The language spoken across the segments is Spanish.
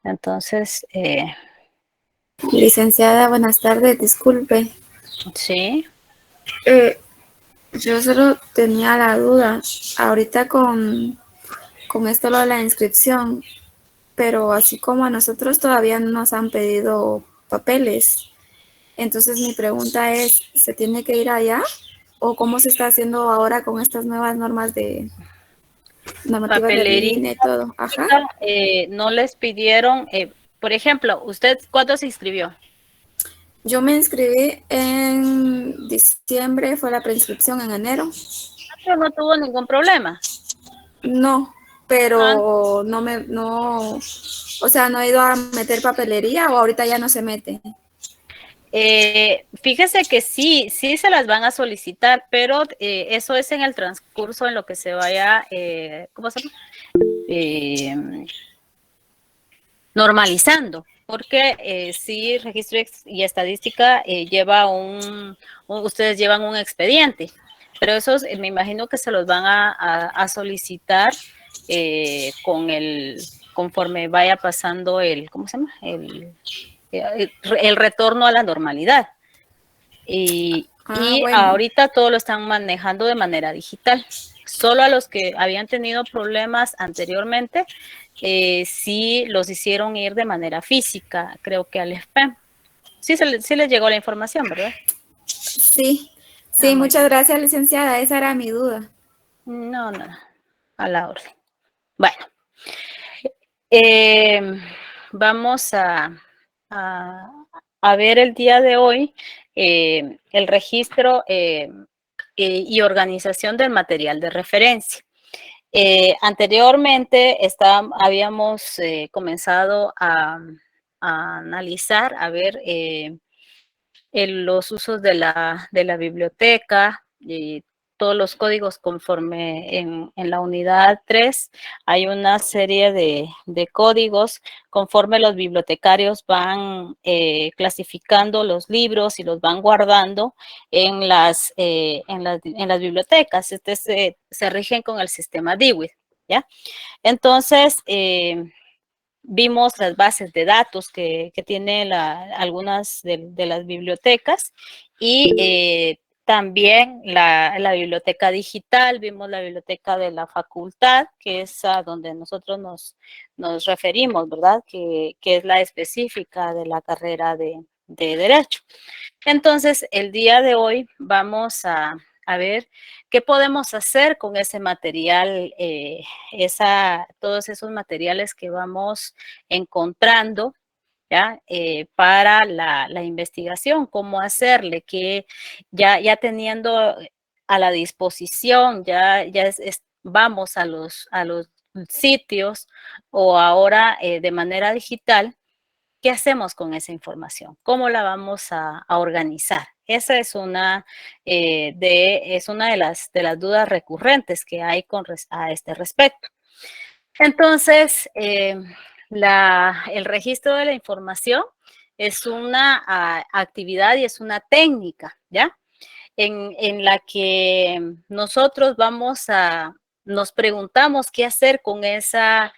Entonces, Licenciada, buenas tardes, disculpe. sí. Yo solo tenía la duda, ahorita con esto lo de la inscripción, pero así como a nosotros todavía no nos han pedido papeles, entonces mi pregunta es, ¿se tiene que ir allá? ¿O cómo se está haciendo ahora con estas nuevas normas de normativas de Papelería, línea y todo? Ajá. no les pidieron, por ejemplo, ¿usted cuándo se inscribió? Yo me inscribí en diciembre, fue la preinscripción en enero. Pero no tuvo ningún problema. No, Ah, pero no, o sea, no he ido a meter papelería o ahorita ya no se mete. fíjese que sí, sí se las van a solicitar, pero eso es en el transcurso en lo que se vaya, ¿cómo se llama? Normalizando, porque sí, registro y estadística lleva ustedes llevan un expediente, pero esos me imagino que se los van a solicitar conforme vaya pasando ¿cómo se llama? El retorno a la normalidad. Y Bueno, ahorita todo lo están manejando de manera digital. Solo a los que habían tenido problemas anteriormente, sí los hicieron ir de manera física, creo que al SPEM. Sí, sí les llegó la información, ¿verdad? sí, Ah, sí, muy muchas bien. gracias, licenciada, esa era mi duda. No, no, no, a la orden. Bueno, eh, vamos a, a ver el día de hoy el registro y organización del material de referencia. Anteriormente habíamos comenzado a analizar, a ver los usos de la biblioteca y todos los códigos conforme en la unidad 3 hay una serie de códigos conforme los bibliotecarios van clasificando los libros y los van guardando en las bibliotecas. Se rigen con el sistema DWID, ¿ya? Entonces, vimos las bases de datos que tiene algunas de las bibliotecas y también la biblioteca digital, vimos la biblioteca de la facultad, que es a donde nosotros nos referimos, ¿verdad? Que es la específica de la carrera de Derecho. Entonces, el día de hoy vamos a ver qué podemos hacer con ese material, todos esos materiales que vamos encontrando, ¿ya? Para la investigación, cómo hacerle, que ya teniendo a la disposición, vamos a los sitios o ahora de manera digital. ¿Qué hacemos con esa información? ¿Cómo la vamos a organizar? Esa es es una de las dudas recurrentes que hay a este respecto. Entonces, el registro de la información es una actividad y es una técnica, ¿ya? En la que nosotros nos preguntamos qué hacer con esa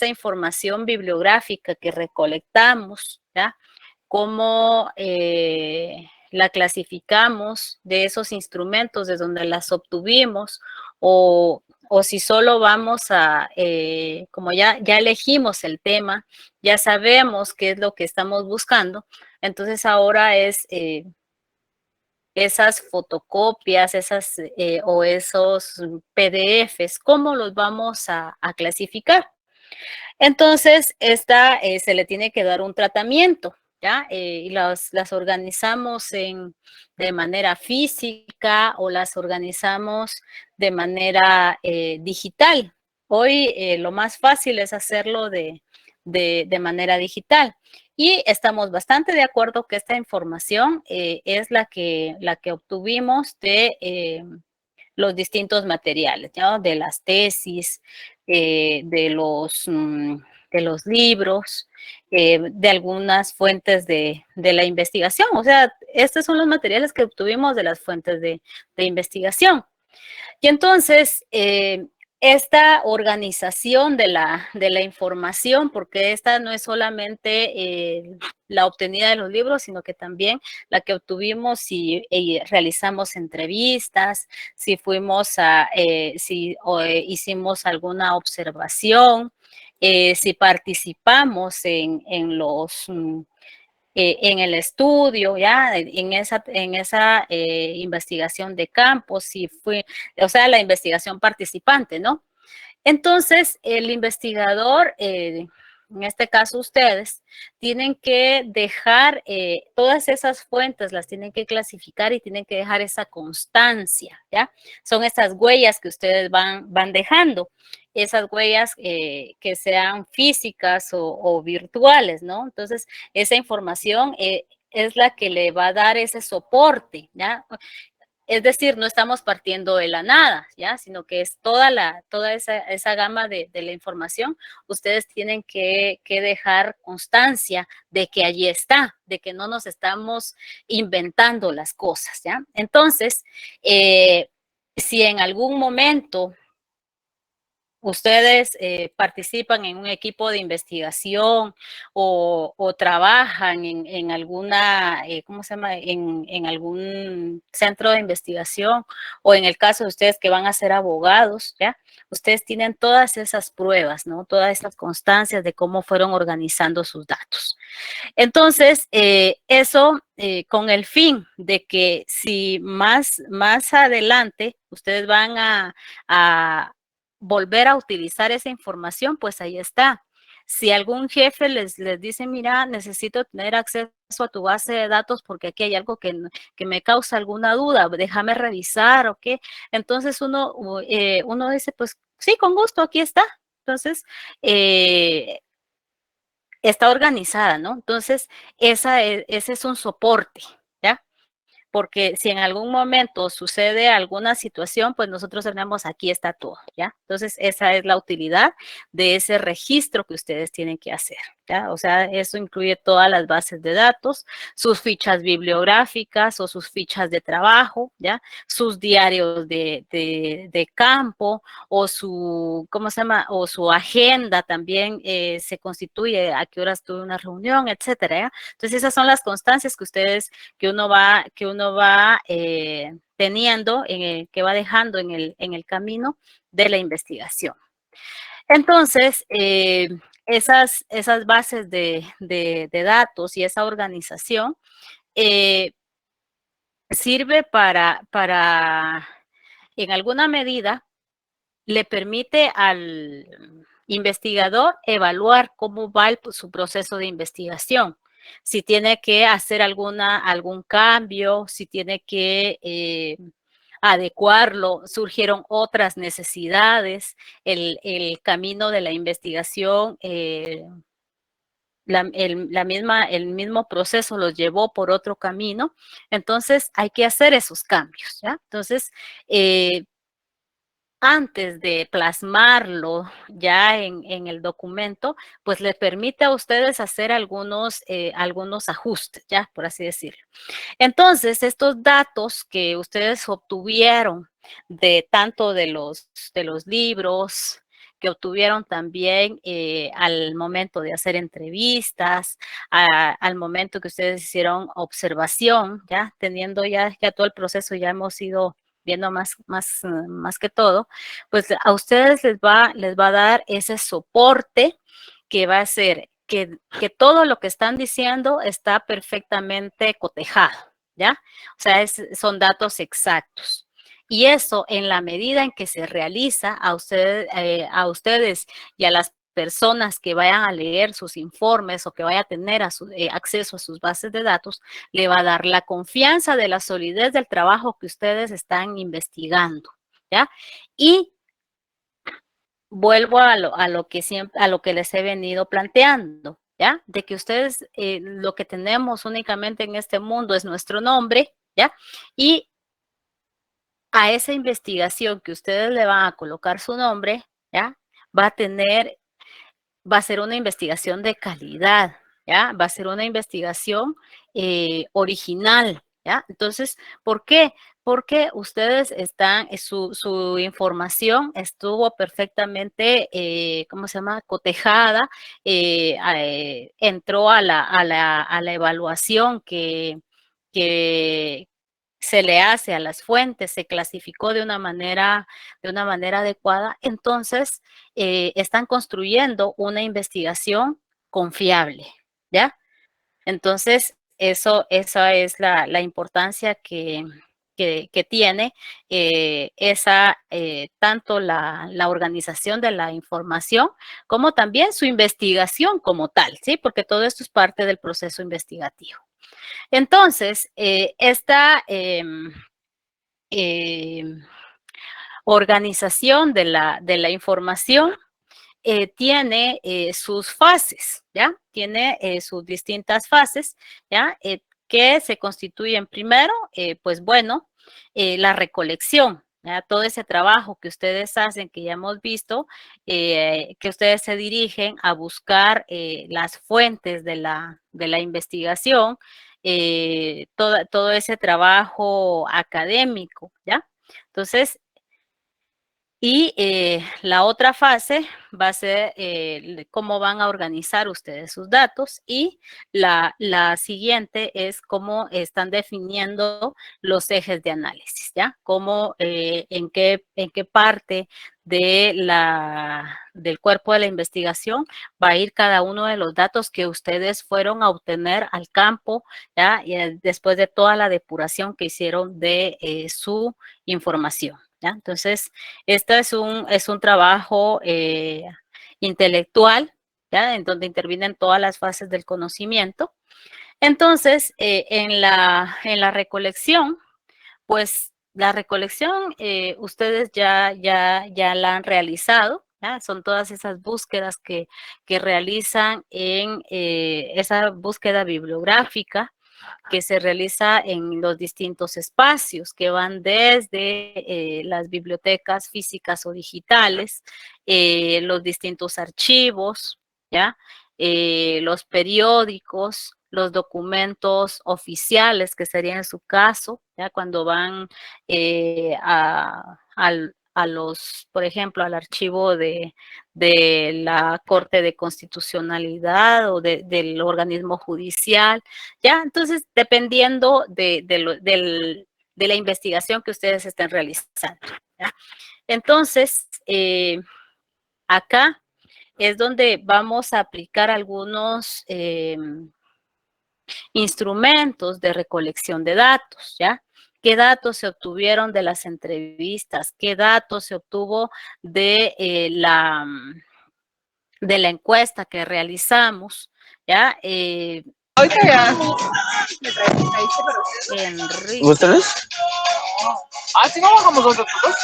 información bibliográfica que recolectamos, ¿ya? Cómo la clasificamos de esos instrumentos de donde las obtuvimos o si solo vamos como ya elegimos el tema, ya sabemos qué es lo que estamos buscando, entonces ahora es esas fotocopias, o esos PDFs, ¿cómo los vamos a clasificar? Entonces, se le tiene que dar un tratamiento, ¿ya? Y las organizamos de manera física o las organizamos de manera digital. Hoy lo más fácil es hacerlo de manera digital. Y estamos bastante de acuerdo que esta información es la que obtuvimos los distintos materiales, ¿no? De las tesis, de los libros, de algunas fuentes de la investigación. O sea, estos son los materiales que obtuvimos de las fuentes de investigación. Y entonces, esta organización de la información, porque esta no es solamente la obtenida de los libros, sino que también la que obtuvimos si realizamos entrevistas, si fuimos hicimos alguna observación, si participamos en el estudio, ya, en esa investigación de campo, si fue, o sea, la investigación participante, ¿no? Entonces, el investigador, en este caso ustedes, tienen que dejar todas esas fuentes, las tienen que clasificar y tienen que dejar esa constancia, ¿ya? Son esas huellas que ustedes van dejando, esas huellas que sean físicas o virtuales, ¿no? Entonces, esa información es la que le va a dar ese soporte, ¿ya? Es decir, no estamos partiendo de la nada, ¿ya? Sino que es toda esa gama de la información. Ustedes tienen que dejar constancia de que allí está, de que no nos estamos inventando las cosas, ¿ya? Entonces, si en algún momento ustedes participan en un equipo de investigación o trabajan en alguna, ¿cómo se llama? En algún centro de investigación o en el caso de ustedes que van a ser abogados, ¿ya? Ustedes tienen todas esas pruebas, ¿no? Todas esas constancias de cómo fueron organizando sus datos. Entonces, eso con el fin de que si más adelante ustedes van a volver a utilizar esa información, pues ahí está. Si algún jefe les dice, mira, necesito tener acceso a tu base de datos porque aquí hay algo que me causa alguna duda, déjame revisar o qué. Entonces uno dice, pues sí, con gusto, aquí está. Entonces, está organizada, ¿no? Entonces, ese es un soporte, ¿ya? Porque si en algún momento sucede alguna situación, pues nosotros tenemos, aquí está todo, ¿ya? Entonces, esa es la utilidad de ese registro que ustedes tienen que hacer, ¿ya? O sea, eso incluye todas las bases de datos, sus fichas bibliográficas o sus fichas de trabajo, ¿ya? Sus diarios de campo o su, ¿cómo se llama? O su agenda también se constituye, a qué horas tuve una reunión, etcétera, ¿ya? Entonces, esas son las constancias que uno va teniendo, que va dejando en el camino de la investigación. Entonces, esas bases de datos y esa organización sirve para, en alguna medida, le permite al investigador evaluar cómo va su proceso de investigación. Si tiene que hacer algún cambio, si tiene que adecuarlo, surgieron otras necesidades, el camino de la investigación, el mismo proceso los llevó por otro camino, entonces hay que hacer esos cambios, ¿ya? Entonces, antes de plasmarlo ya en el documento, pues les permite a ustedes hacer algunos ajustes, ya, por así decirlo. Entonces, estos datos que ustedes obtuvieron tanto de los libros, que obtuvieron también al momento de hacer entrevistas, al momento que ustedes hicieron observación, ya teniendo ya todo el proceso, ya hemos ido viendo más que todo, pues a ustedes les va a dar ese soporte que va a ser que todo lo que están diciendo está perfectamente cotejado, ¿ya? O sea, son datos exactos. Y eso, en la medida en que se realiza, a ustedes y a las personas que vayan a leer sus informes o que vayan a tener acceso a sus bases de datos, le va a dar la confianza de la solidez del trabajo que ustedes están investigando, ¿ya? Y vuelvo a lo que les he venido planteando, ¿ya? De que ustedes lo que tenemos únicamente en este mundo es nuestro nombre, ¿ya? Y a esa investigación que ustedes le van a colocar su nombre, ¿ya? Va a ser una investigación de calidad, ¿ya? Va a ser una investigación original, ¿ya? Entonces, ¿por qué? Porque ustedes están, su información estuvo perfectamente, ¿cómo se llama? Cotejada, entró a la evaluación que se le hace a las fuentes, se clasificó de una manera adecuada. Entonces, están construyendo una investigación confiable, ¿ya? Entonces, esa es la importancia que tiene tanto la organización de la información como también su investigación como tal, ¿sí? Porque todo esto es parte del proceso investigativo. Entonces, esta organización de la información tiene sus fases, ¿ya? Tiene sus distintas fases, ¿ya? Que se constituyen primero, pues bueno, la recolección, ¿ya? Todo ese trabajo que ustedes hacen, que ya hemos visto, que ustedes se dirigen a buscar las fuentes de la investigación, todo ese trabajo académico, ¿ya? Entonces, y la otra fase va a ser cómo van a organizar ustedes sus datos, y la siguiente es cómo están definiendo los ejes de análisis, ¿ya? Cómo, en qué parte del cuerpo de la investigación va a ir cada uno de los datos que ustedes fueron a obtener al campo, ¿ya? Y después de toda la depuración que hicieron de su información, ¿ya? Entonces, este es un trabajo intelectual, ¿ya? En donde intervienen todas las fases del conocimiento. Entonces, en la recolección, pues la recolección ustedes ya la han realizado, ¿ya? Son todas esas búsquedas que realizan en esa búsqueda bibliográfica que se realiza en los distintos espacios, que van desde las bibliotecas físicas o digitales, los distintos archivos, ¿ya? Los periódicos, los documentos oficiales, que sería en su caso, ¿ya? Cuando van por ejemplo, al archivo de la Corte de Constitucionalidad o del organismo judicial, ¿ya? Entonces, dependiendo de la investigación que ustedes estén realizando, ¿ya? Entonces, acá es donde vamos a aplicar algunos instrumentos de recolección de datos, ¿ya? ¿Qué datos se obtuvieron de las entrevistas? ¿Qué datos se obtuvo de la encuesta que realizamos? ¿Ya? Ahorita ya. Enrique. ¿Ustedes? Así no bajamos nosotros.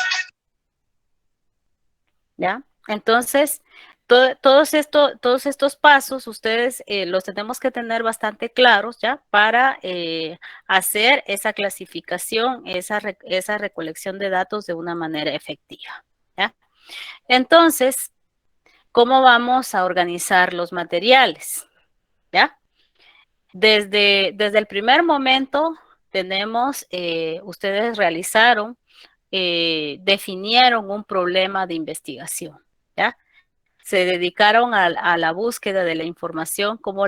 ¿Ya? Entonces, todos estos pasos ustedes los tenemos que tener bastante claros, ¿ya? Para hacer esa clasificación, esa recolección de datos de una manera efectiva, ¿ya? Entonces, ¿cómo vamos a organizar los materiales? ¿Ya? Desde el primer momento tenemos, ustedes realizaron, definieron un problema de investigación, ¿ya? Se dedicaron a la búsqueda de la información, cómo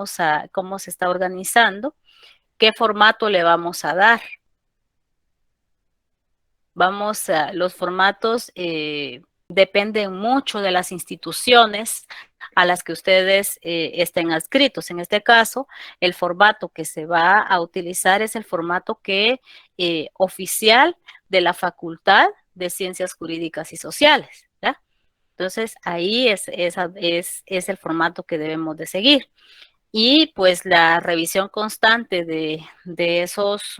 se está organizando, qué formato le vamos a dar. Los formatos dependen mucho de las instituciones a las que ustedes estén adscritos. En este caso, el formato que se va a utilizar es el formato oficial de la Facultad de Ciencias Jurídicas y Sociales, ¿ya? Entonces, ahí es el formato que debemos de seguir. Y pues la revisión constante de esos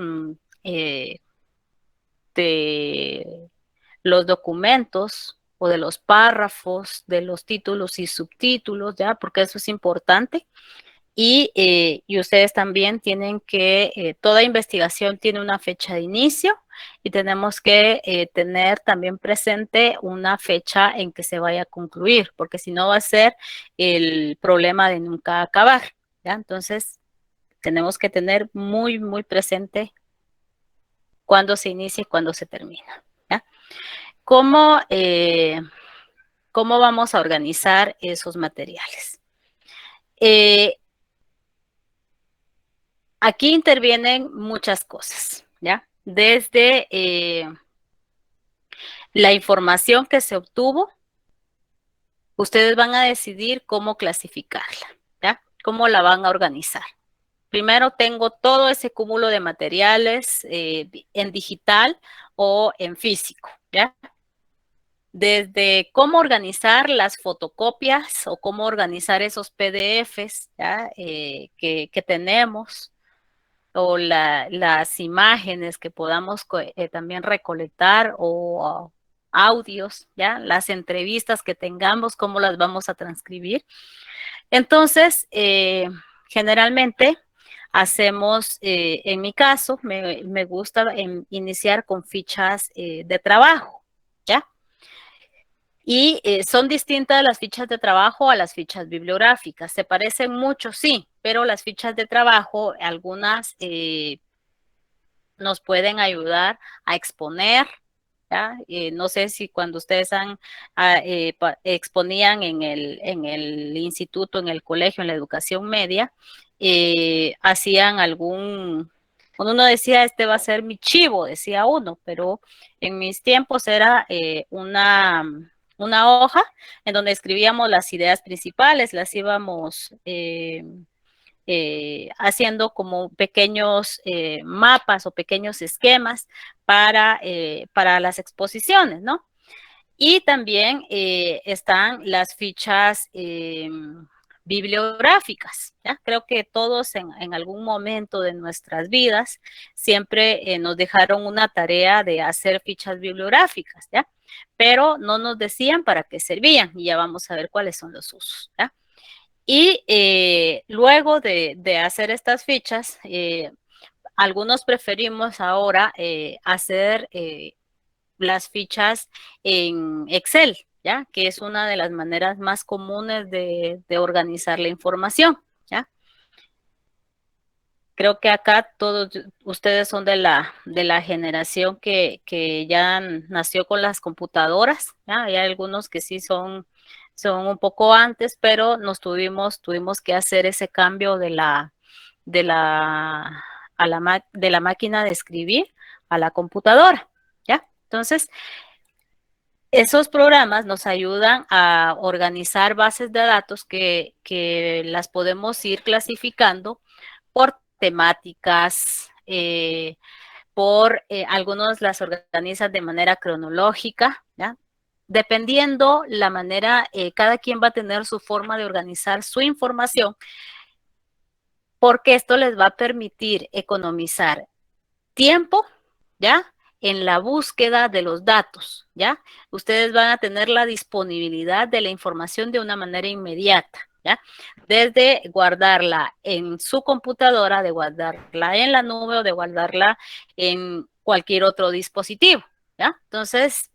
de los documentos o de los párrafos, de los títulos y subtítulos, ¿ya? Porque eso es importante. Y ustedes también tienen toda investigación tiene una fecha de inicio y tenemos que tener también presente una fecha en que se vaya a concluir, porque si no va a ser el problema de nunca acabar, ¿ya? Entonces, Tenemos que tener muy, muy presente cuándo se inicia y cuándo se termina, ¿ya? ¿Cómo vamos a organizar esos materiales? Aquí intervienen muchas cosas, ¿ya? Desde la información que se obtuvo, ustedes van a decidir cómo clasificarla, ¿ya? ¿Cómo la van a organizar? Primero tengo todo ese cúmulo de materiales en digital o en físico, ¿ya? Desde cómo organizar las fotocopias o cómo organizar esos PDFs, ¿ya? Que tenemos, o las imágenes que podamos también recolectar, o audios, ¿ya? Las entrevistas que tengamos, cómo las vamos a transcribir. Entonces, generalmente hacemos, en mi caso, me gusta iniciar con fichas de trabajo, ¿ya? Y son distintas las fichas de trabajo a las fichas bibliográficas. Se parecen mucho, sí, pero las fichas de trabajo, algunas nos pueden ayudar a exponer, ¿ya? No sé si cuando ustedes exponían en el instituto, en el colegio, en la educación media, hacían cuando uno decía, este va a ser mi chivo, decía uno, pero en mis tiempos era una hoja en donde escribíamos las ideas principales, las íbamos haciendo como pequeños mapas o pequeños esquemas para las exposiciones, ¿no? Y también están las fichas bibliográficas, ¿ya? Creo que todos en algún momento de nuestras vidas siempre nos dejaron una tarea de hacer fichas bibliográficas, ¿ya? Pero no nos decían para qué servían, y ya vamos a ver cuáles son los usos, ¿ya? Y luego de hacer estas fichas, algunos preferimos ahora hacer las fichas en Excel, ¿ya? Que es una de las maneras más comunes de organizar la información, ¿ya? Creo que acá todos ustedes son de la generación que ya nació con las computadoras, ¿ya? Hay algunos que sí son un poco antes, pero tuvimos que hacer ese cambio de la máquina de escribir a la computadora, ¿ya? Entonces, esos programas nos ayudan a organizar bases de datos que las podemos ir clasificando por temáticas, algunos las organizan de manera cronológica, ¿ya? Dependiendo la manera, cada quien va a tener su forma de organizar su información, porque esto les va a permitir economizar tiempo, ¿ya? En la búsqueda de los datos, ¿ya? Ustedes van a tener la disponibilidad de la información de una manera inmediata, ¿ya? Desde guardarla en su computadora, de guardarla en la nube o de guardarla en cualquier otro dispositivo, ¿ya? Entonces,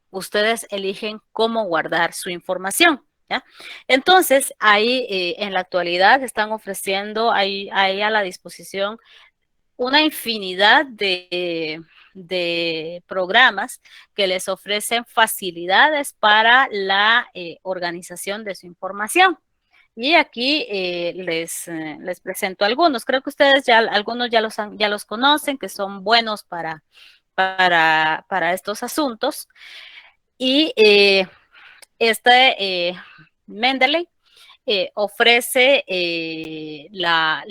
ustedes eligen cómo guardar su información, ¿ya? Entonces, ahí en la actualidad están ofreciendo ahí a la disposición una infinidad de programas que les ofrecen facilidades para la organización de su información. Y aquí les presento algunos. Creo que ustedes algunos ya los conocen, que son buenos para estos asuntos. Y Mendeley ofrece la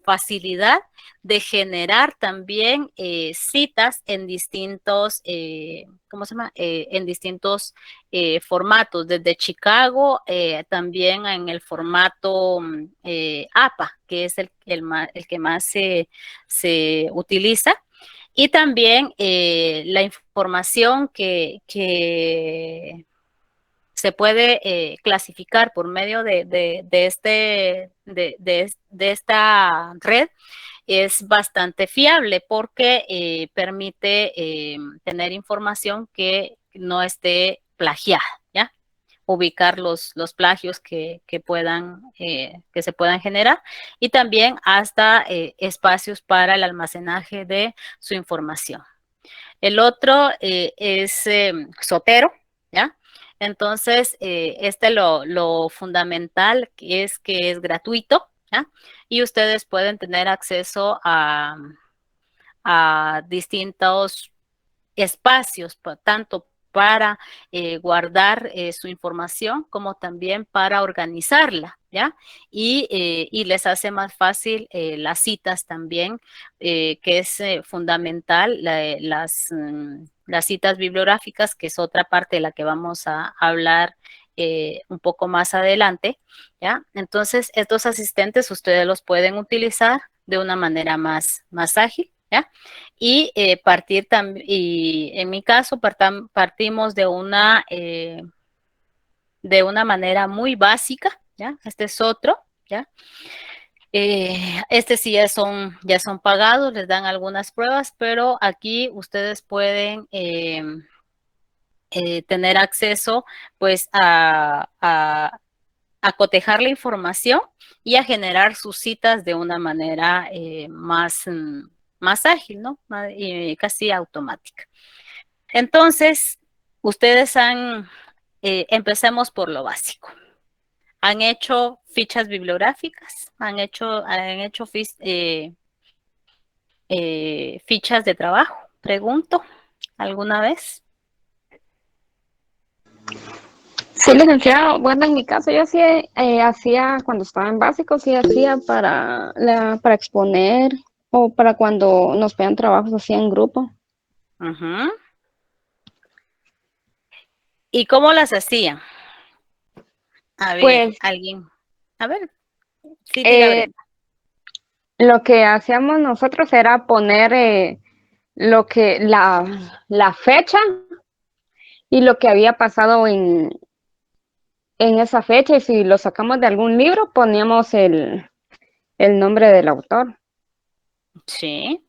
facilidad de generar también citas en distintos, ¿cómo se llama? En distintos formatos, desde Chicago, también en el formato APA, que es el que más se utiliza. Y también la información que se puede clasificar por medio de esta red es bastante fiable, porque permite tener información que no esté plagiada, ¿ya? ubicar los plagios que se puedan generar, y también hasta espacios para el almacenaje de su información. El otro es Zotero, ¿ya? Entonces, lo fundamental es que es gratuito, ¿ya? Y ustedes pueden tener acceso a distintos espacios, tanto para guardar su información como también para organizarla, ¿ya? Y les hace más fácil las citas también, que es fundamental, las citas bibliográficas, que es otra parte de la que vamos a hablar un poco más adelante, ¿ya? Entonces, estos asistentes ustedes los pueden utilizar de una manera más ágil, ¿ya? Y y en mi caso partimos de una manera muy básica, ¿ya? Este es otro, ¿ya? Sí ya son pagados, les dan algunas pruebas, pero aquí ustedes pueden tener acceso, pues, a cotejar la información y a generar sus citas de una manera más ágil, ¿no? Casi automática. Entonces, empecemos por lo básico. ¿Han hecho fichas bibliográficas? ¿Han hecho fichas de trabajo? Pregunto, ¿alguna vez? Sí, licenciado. Bueno, en mi caso yo sí hacía, cuando estaba en básico, sí hacía para exponer o para cuando nos pedían trabajos así en grupo. Uh-huh. ¿Y cómo las hacían? A ver, Pues, alguien. A ver, sí, diga, Brenda. Lo que hacíamos nosotros era poner la fecha y lo que había pasado en esa fecha, y si lo sacamos de algún libro, poníamos el nombre del autor. Sí,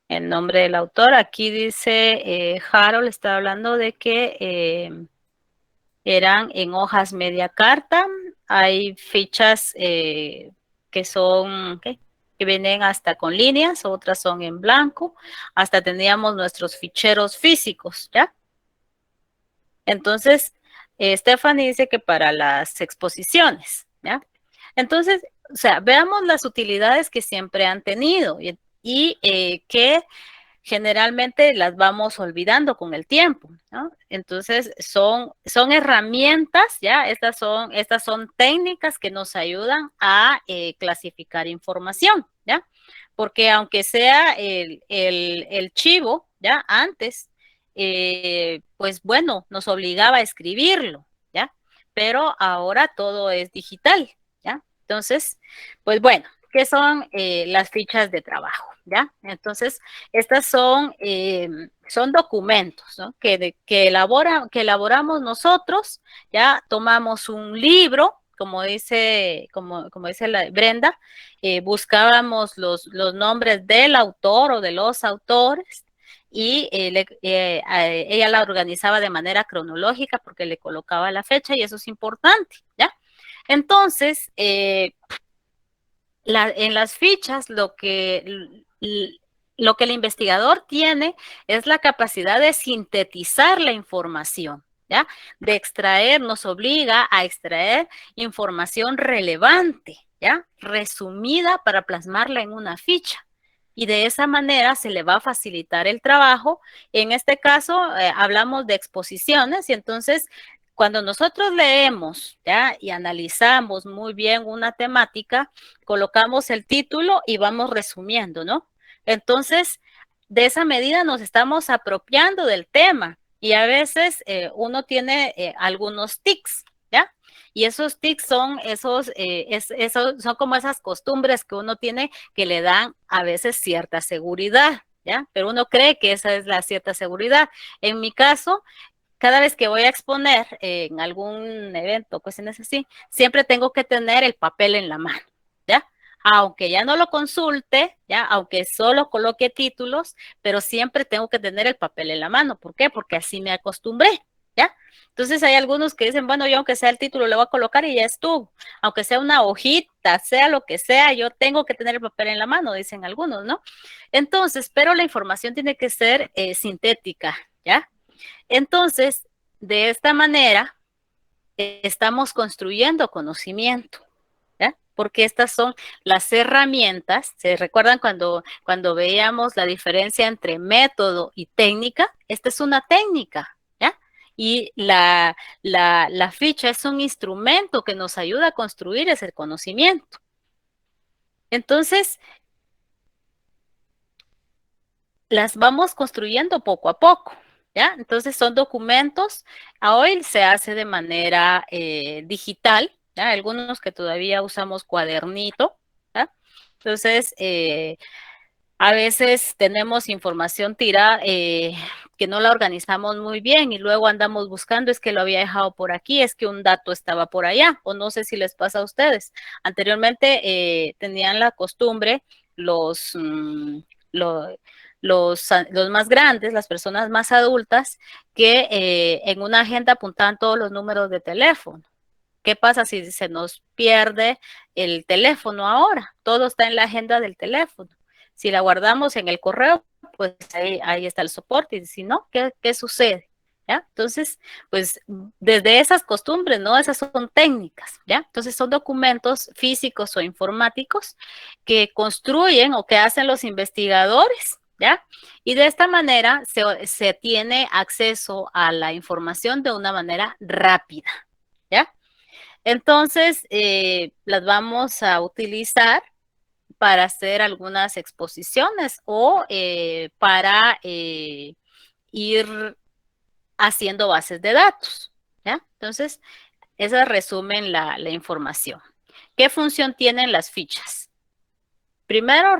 el nombre del autor. Aquí dice, Harold está hablando de que eran en hojas media carta. Hay fichas que son, que vienen hasta con líneas, otras son en blanco. Hasta teníamos nuestros ficheros físicos, ¿ya? Entonces, Stephanie dice que para las exposiciones, ¿ya? Entonces, o sea, veamos las utilidades que siempre han tenido y que generalmente las vamos olvidando con el tiempo, ¿no? Entonces, son herramientas, ¿ya? Estas son técnicas que nos ayudan a clasificar información, ¿ya? Porque aunque sea el chivo, ¿ya? Antes, pues bueno, nos obligaba a escribirlo, ¿ya? Pero ahora todo es digital, ¿ya? Entonces, pues bueno, ¿qué son las fichas de trabajo? ¿Ya? Entonces, estas son documentos, ¿no? que elaboramos nosotros, ya tomamos un libro, como dice Brenda, buscábamos los nombres del autor o de los autores, y ella la organizaba de manera cronológica porque le colocaba la fecha, y eso es importante, ¿ya? Entonces, en las fichas lo que el investigador tiene es la capacidad de sintetizar la información, ¿ya? Nos obliga a extraer información relevante, ¿ya? Resumida para plasmarla en una ficha. Y de esa manera se le va a facilitar el trabajo. En este caso, hablamos de exposiciones, y entonces cuando nosotros leemos, ¿ya? Y analizamos muy bien una temática, colocamos el título y vamos resumiendo, ¿no? Entonces, de esa medida nos estamos apropiando del tema, y a veces uno tiene algunos tics, ¿ya? Y esos tics son son como esas costumbres que uno tiene, que le dan a veces cierta seguridad, ¿ya? Pero uno cree que esa es la cierta seguridad. En mi caso, cada vez que voy a exponer en algún evento, cuestiones así, siempre tengo que tener el papel en la mano, ¿ya? Aunque ya no lo consulte, ¿ya? Aunque solo coloque títulos, pero siempre tengo que tener el papel en la mano. ¿Por qué? Porque así me acostumbré, ¿ya? Entonces hay algunos que dicen, bueno, yo aunque sea el título le voy a colocar y ya estuvo, aunque sea una hojita, sea lo que sea, yo tengo que tener el papel en la mano, dicen algunos, ¿no? Entonces, pero la información tiene que ser sintética, ¿ya? Entonces, de esta manera, estamos construyendo conocimiento, ¿ya? Porque estas son las herramientas. ¿Se recuerdan cuando veíamos la diferencia entre método y técnica? Esta es una técnica, ¿ya? Y la ficha es un instrumento que nos ayuda a construir ese conocimiento. Entonces, las vamos construyendo poco a poco, ¿ya? Entonces son documentos, a hoy se hace de manera digital, ¿ya? Algunos que todavía usamos cuadernito, ¿ya? Entonces, a veces tenemos información tirada que no la organizamos muy bien y luego andamos buscando, es que lo había dejado por aquí, es que un dato estaba por allá, o no sé si les pasa a ustedes. Anteriormente tenían la costumbre los, lo- los más grandes, las personas más adultas, que en una agenda apuntaban todos los números de teléfono. ¿Qué pasa si se nos pierde el teléfono ahora? Todo está en la agenda del teléfono. Si la guardamos en el correo, pues ahí está el soporte. Y si no, ¿qué sucede? ¿Ya? Entonces, pues desde esas costumbres, ¿no? Esas son técnicas, ¿ya? Entonces son documentos físicos o informáticos que construyen o que hacen los investigadores, ¿ya? Y de esta manera se tiene acceso a la información de una manera rápida, ¿ya? Entonces, las vamos a utilizar para hacer algunas exposiciones o para ir haciendo bases de datos, ¿ya? Entonces, esas resumen la información. ¿Qué función tienen las fichas? Primero,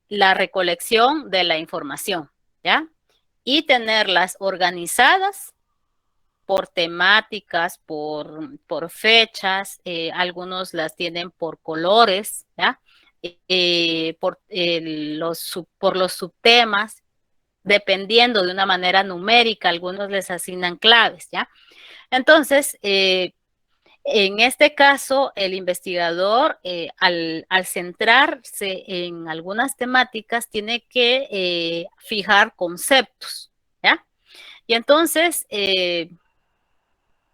la recolección de la información, ¿ya? Y tenerlas organizadas por temáticas, por fechas, algunos las tienen por colores, ¿ya? Por los subtemas, dependiendo de una manera numérica, algunos les asignan claves, ¿ya? Entonces, en este caso, el investigador, al centrarse en algunas temáticas, tiene que fijar conceptos, ¿ya? Y entonces,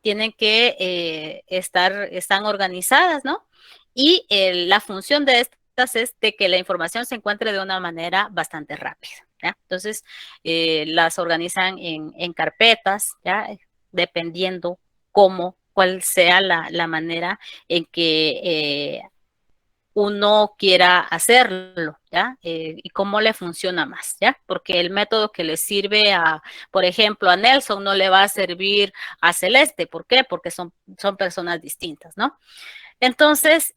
tienen que están organizadas, ¿no? Y la función de estas es de que la información se encuentre de una manera bastante rápida, ¿ya? Entonces, las organizan en carpetas, ¿ya? Dependiendo cuál sea la manera en que uno quiera hacerlo, ¿ya? Y cómo le funciona más, ¿ya? Porque el método que le sirve por ejemplo, a Nelson no le va a servir a Celeste. ¿Por qué? Porque son personas distintas, ¿no? Entonces,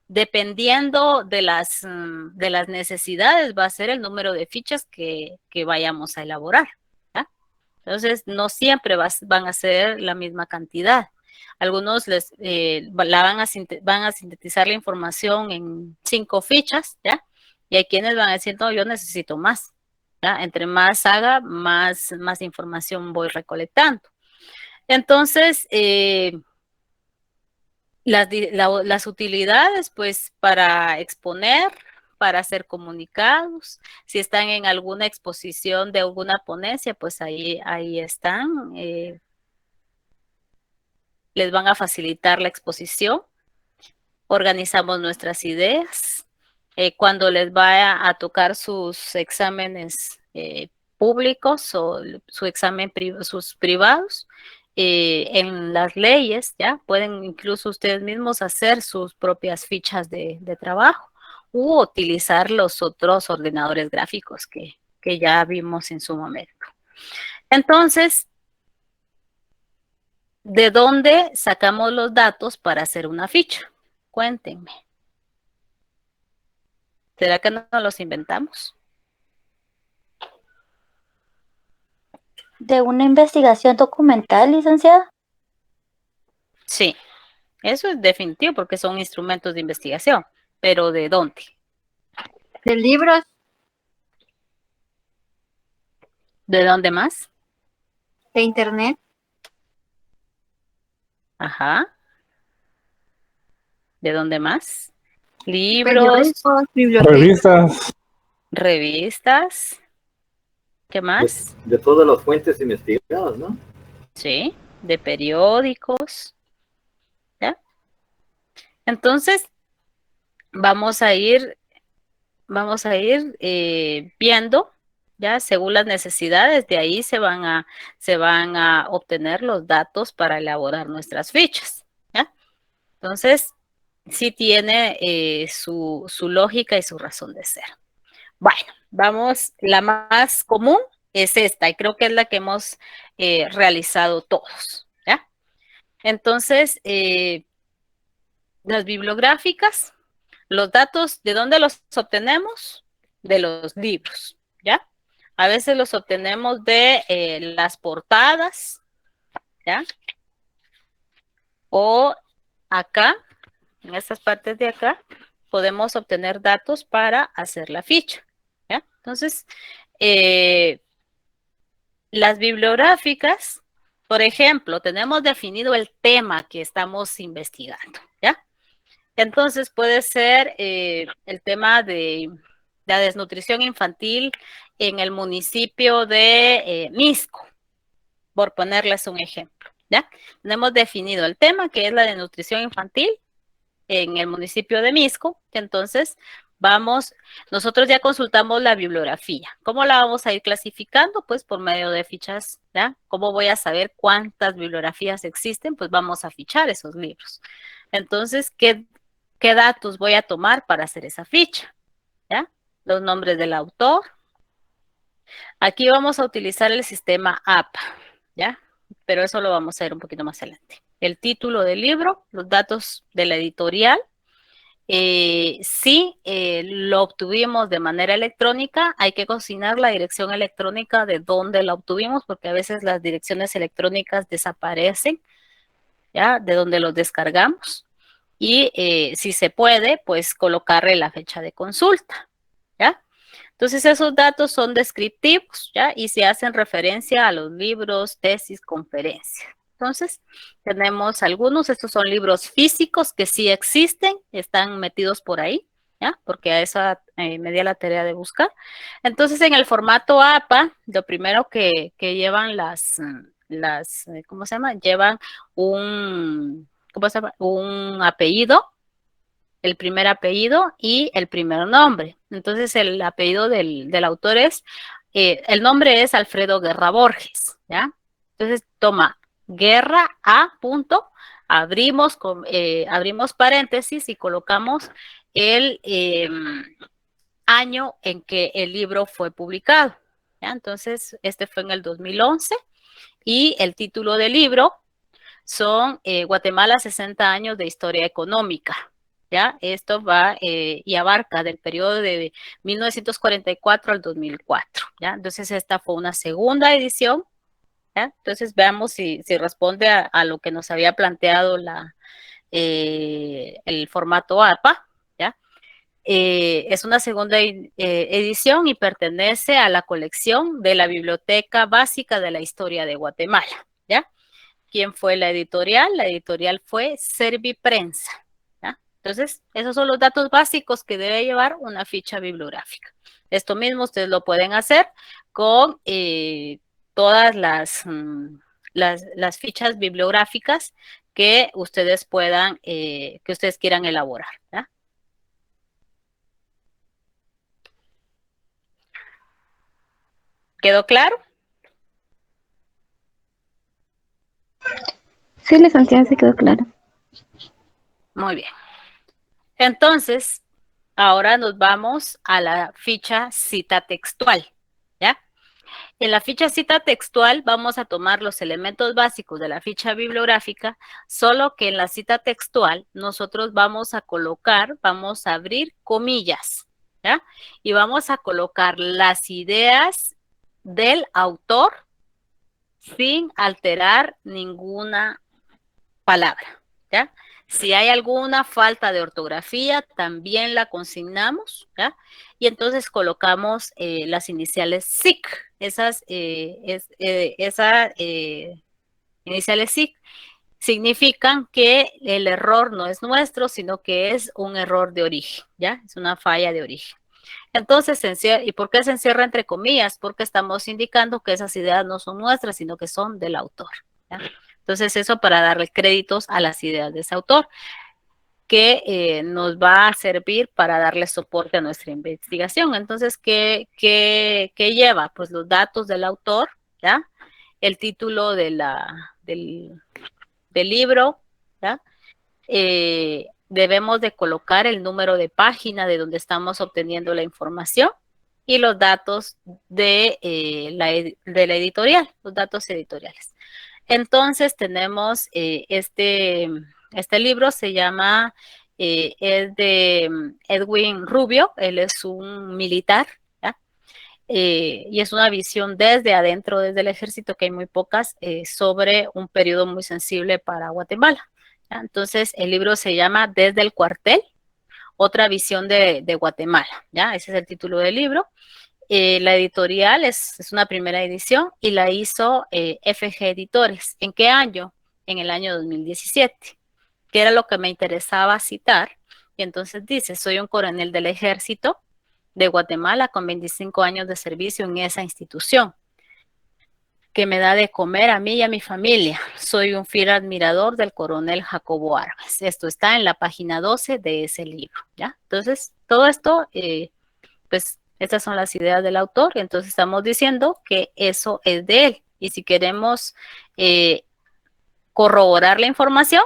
dependiendo de las necesidades, va a ser el número de fichas que vayamos a elaborar, ¿ya? Entonces, no siempre van a ser la misma cantidad. Algunos van a sintetizar la información en 5 fichas, ¿ya? Y hay quienes van a decir, no, yo necesito más, ¿ya? Entre más haga, más información voy recolectando. Entonces, las utilidades, pues, para exponer, para hacer comunicados, si están en alguna exposición de alguna ponencia, pues ahí están, les van a facilitar la exposición, organizamos nuestras ideas, cuando les vaya a tocar sus exámenes públicos o su examen sus privados, en las leyes, ya pueden incluso ustedes mismos hacer sus propias fichas de trabajo u utilizar los otros ordenadores gráficos que ya vimos en su momento. Entonces, ¿de dónde sacamos los datos para hacer una ficha? Cuéntenme. ¿Será que no los inventamos? ¿De una investigación documental, licenciada? Sí, eso es definitivo porque son instrumentos de investigación, pero ¿de dónde? ¿De libros? ¿De dónde más? De internet. Ajá. ¿De dónde más? Libros, Periódicos, bibliotecas. Revistas. revistas. ¿Qué más? De todas las fuentes investigadas, ¿no? Sí, de periódicos. ¿Ya? Entonces, vamos a ir viendo, ya según las necesidades, de ahí se van a obtener los datos para elaborar nuestras fichas, ¿ya? Entonces, sí tiene su lógica y su razón de ser. Bueno, vamos, la más común es esta, y creo que es la que hemos realizado todos, ¿ya? Entonces, las bibliográficas, los datos, ¿de dónde los obtenemos? De los libros, ¿ya? A veces los obtenemos de las portadas, ¿ya? O acá, en estas partes de acá, podemos obtener datos para hacer la ficha, ¿ya? Entonces, las bibliográficas, por ejemplo, tenemos definido el tema que estamos investigando, ¿ya? Entonces puede ser el tema de la desnutrición infantil en el municipio de Misco, por ponerles un ejemplo, ¿ya? Tenemos definido el tema que es la desnutrición infantil en el municipio de Misco, entonces nosotros ya consultamos la bibliografía. ¿Cómo la vamos a ir clasificando? Pues por medio de fichas, ¿ya? ¿Cómo voy a saber cuántas bibliografías existen? Pues vamos a fichar esos libros. Entonces, ¿qué datos voy a tomar para hacer esa ficha? ¿Ya? Los nombres del autor. Aquí vamos a utilizar el sistema APA, ¿ya? Pero eso lo vamos a ver un poquito más adelante. El título del libro, los datos de la editorial. Si lo obtuvimos de manera electrónica, hay que consignar la dirección electrónica de donde la obtuvimos, porque a veces las direcciones electrónicas desaparecen, ¿ya? De donde los descargamos. Y si se puede, pues colocarle la fecha de consulta, ¿ya? Entonces esos datos son descriptivos, ¿ya? Y se hacen referencia a los libros, tesis, conferencias. Entonces, tenemos algunos, estos son libros físicos que sí existen, están metidos por ahí, ¿ya? Porque a esa me di a la tarea de buscar. Entonces, en el formato APA, lo primero que llevan ¿cómo se llama? Llevan ¿cómo se llama? Un apellido, el primer apellido y el primer nombre. Entonces, el apellido del autor el nombre es Alfredo Guerra Borges, ¿ya? Entonces, toma Guerra A. Abrimos paréntesis y colocamos el año en que el libro fue publicado, ¿ya? Entonces, este fue en el 2011 y el título del libro son Guatemala 60 años de historia económica, ¿ya? Esto va y abarca del periodo de 1944 al 2004, ¿ya? Entonces esta fue una segunda edición, ¿ya? Entonces veamos si responde a lo que nos había planteado el formato APA, ¿ya? Es una segunda edición y pertenece a la colección de la Biblioteca Básica de la Historia de Guatemala, ¿ya? ¿Quién fue la editorial? La editorial fue Serviprensa, ¿ya? Entonces, esos son los datos básicos que debe llevar una ficha bibliográfica. Esto mismo ustedes lo pueden hacer con todas las fichas bibliográficas que ustedes quieran elaborar, ¿ya? ¿Quedó claro? Sí, licenciada, se quedó claro. Muy bien. Entonces, ahora nos vamos a la ficha cita textual, ¿ya? En la ficha cita textual vamos a tomar los elementos básicos de la ficha bibliográfica, solo que en la cita textual nosotros vamos a abrir comillas, ¿ya? Y vamos a colocar las ideas del autor sin alterar ninguna palabra, ¿ya? Si hay alguna falta de ortografía, también la consignamos, ¿ya? Y entonces colocamos las iniciales SIC. Esas iniciales SIC significan que el error no es nuestro, sino que es un error de origen, ¿ya? Es una falla de origen. Entonces, ¿y por qué se encierra entre comillas? Porque estamos indicando que esas ideas no son nuestras, sino que son del autor, ¿ya? Entonces, eso para darle créditos a las ideas de ese autor, que nos va a servir para darle soporte a nuestra investigación. Entonces, ¿qué lleva? Pues los datos del autor, ¿ya? El título del libro, ¿ya? Debemos de colocar el número de página de donde estamos obteniendo la información y los datos de la editorial, los datos editoriales. Entonces tenemos este libro, se llama, es de Edwin Rubio, él es un militar, ¿ya? Y es una visión desde adentro, desde el ejército, que hay muy pocas, sobre un periodo muy sensible para Guatemala, ¿ya? Entonces el libro se llama Desde el cuartel, otra visión de Guatemala, ¿ya? Ese es el título del libro. La editorial es una primera edición y la hizo FG Editores. ¿En qué año? En el año 2017, que era lo que me interesaba citar. Y entonces dice, soy un coronel del ejército de Guatemala con 25 años de servicio en esa institución, que me da de comer a mí y a mi familia. Soy un fiel admirador del coronel Jacobo Armas. Esto está en la página 12 de ese libro, ¿ya? Entonces, todo esto, pues, estas son las ideas del autor, y entonces estamos diciendo que eso es de él. Y si queremos corroborar la información,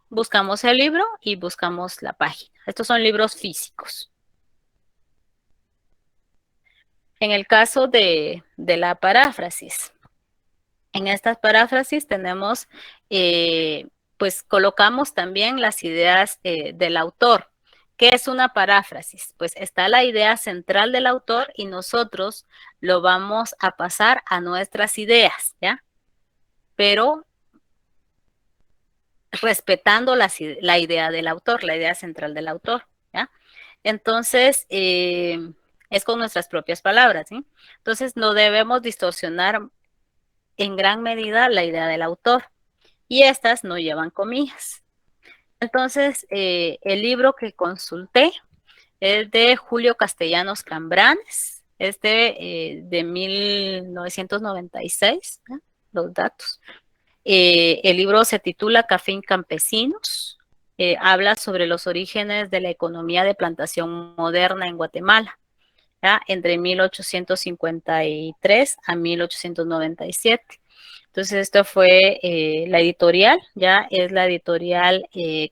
buscamos el libro y buscamos la página. Estos son libros físicos. En el caso de la paráfrasis, en estas paráfrasis tenemos, pues colocamos también las ideas del autor. ¿Qué es una paráfrasis? Pues está la idea central del autor y nosotros lo vamos a pasar a nuestras ideas, ¿ya? Pero respetando la idea del autor, la idea central del autor, ¿ya? Entonces, es con nuestras propias palabras, ¿sí? Entonces, no debemos distorsionar en gran medida la idea del autor, y estas no llevan comillas. Entonces, el libro que consulté es de Julio Castellanos Cambranes, es de 1996, ¿no? Los datos. El libro se titula Café en Campesinos, habla sobre los orígenes de la economía de plantación moderna en Guatemala, ¿ya? Entre 1853 a 1897. Entonces, esto fue la editorial, ya es la editorial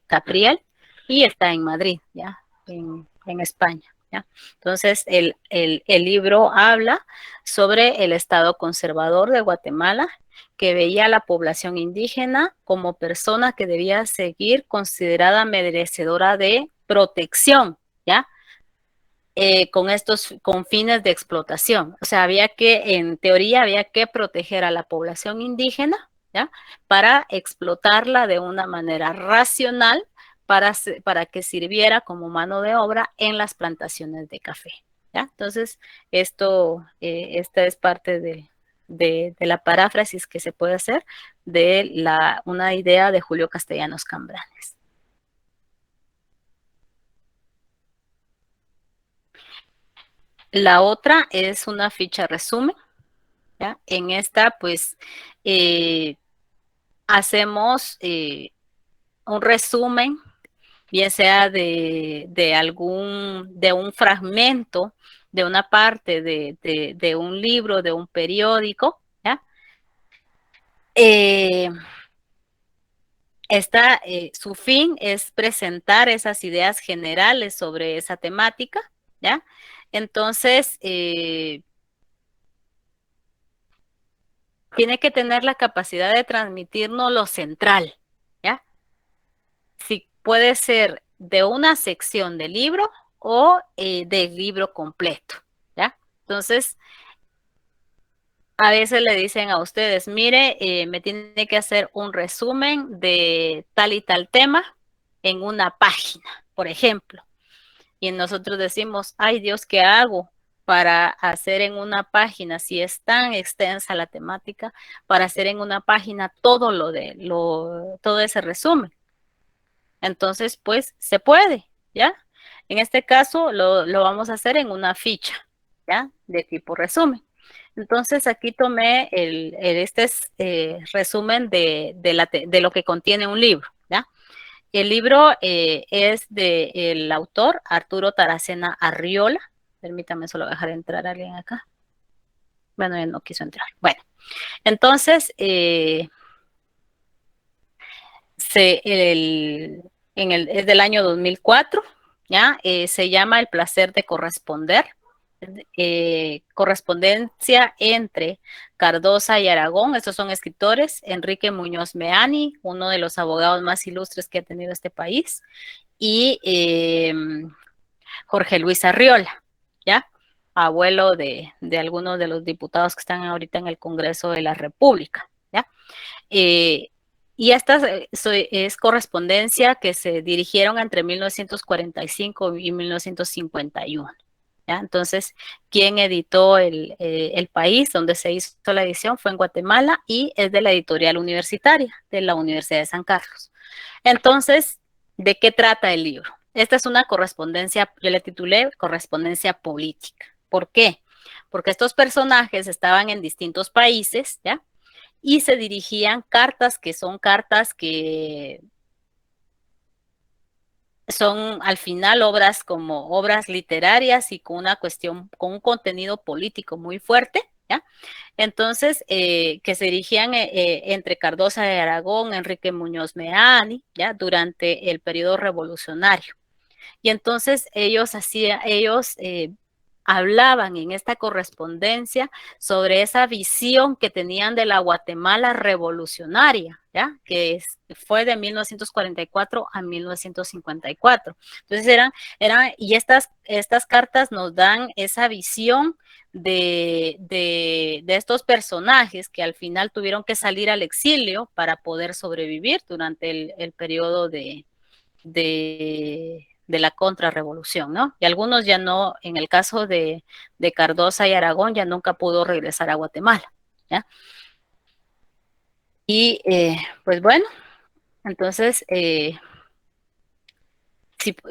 Capriel, y está en Madrid, ya, en España, ya. Entonces, el libro habla sobre el estado conservador de Guatemala, que veía a la población indígena como persona que debía seguir considerada merecedora de protección, ¿ya? Con fines de explotación. O sea, en teoría, había que proteger a la población indígena, ¿ya? Para explotarla de una manera racional, para que sirviera como mano de obra en las plantaciones de café, ¿ya? Entonces, esta es parte de la paráfrasis que se puede hacer de una idea de Julio Castellanos Cambranes. La otra es una ficha resumen, ¿ya? En esta, pues, hacemos un resumen, bien sea de un fragmento, de una parte de un libro, de un periódico, ¿ya? Su fin es presentar esas ideas generales sobre esa temática, ¿ya? Entonces, tiene que tener la capacidad de transmitirnos lo central, ¿ya? Si puede ser de una sección del libro o del libro completo, ¿ya? Entonces, a veces le dicen a ustedes, mire, me tiene que hacer un resumen de tal y tal tema, en una página, por ejemplo. Y nosotros decimos, ay Dios, ¿qué hago para hacer en una página, si es tan extensa la temática, para hacer en una página todo ese resumen? Entonces, pues, se puede, ¿ya? En este caso, lo vamos a hacer en una ficha, ¿ya? De tipo resumen. Entonces, aquí tomé este resumen de lo que contiene un libro, ¿ya? El libro es del autor Arturo Taracena Arriola. Permítame, solo dejar entrar a alguien acá. Bueno, él no quiso entrar. Bueno, entonces, es del año 2004, ¿ya? Se llama El placer de corresponder. Correspondencia entre Cardosa y Aragón. Estos son escritores. Enrique Muñoz Meani, uno de los abogados más ilustres que ha tenido este país, y Jorge Luis Arriola, ¿ya? Abuelo de algunos de los diputados que están ahorita en el Congreso de la República, ¿ya? Y esta es correspondencia que se dirigieron entre 1945 y 1951. ¿Ya? Entonces, quien editó el país donde se hizo la edición fue en Guatemala y es de la editorial universitaria de la Universidad de San Carlos. Entonces, ¿de qué trata el libro? Esta es una correspondencia, yo le titulé correspondencia política. ¿Por qué? Porque estos personajes estaban en distintos países, ¿ya? Y se dirigían cartas que son al final obras como obras literarias y con una cuestión, con un contenido político muy fuerte, ¿ya? Entonces, que se dirigían entre Cardosa de Aragón, Enrique Muñoz Meani, ¿ya? Durante el periodo revolucionario. Y entonces ellos hablaban en esta correspondencia sobre esa visión que tenían de la Guatemala revolucionaria, ¿ya? Fue de 1944 a 1954. Entonces y estas cartas nos dan esa visión de estos personajes que al final tuvieron que salir al exilio para poder sobrevivir durante el periodo de la contrarrevolución, ¿no? Y algunos ya no, en el caso de Cardosa y Aragón, ya nunca pudo regresar a Guatemala, ¿ya? Y pues bueno, entonces,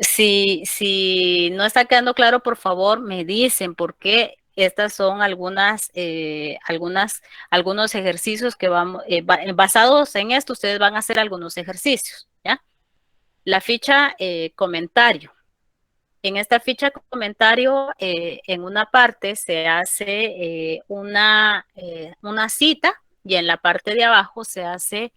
si no está quedando claro, por favor, me dicen, porque estas son algunos ejercicios que vamos, basados en esto, ustedes van a hacer algunos ejercicios, ¿ya? La ficha comentario. En esta ficha comentario, en una parte se hace una cita y en la parte de abajo se hace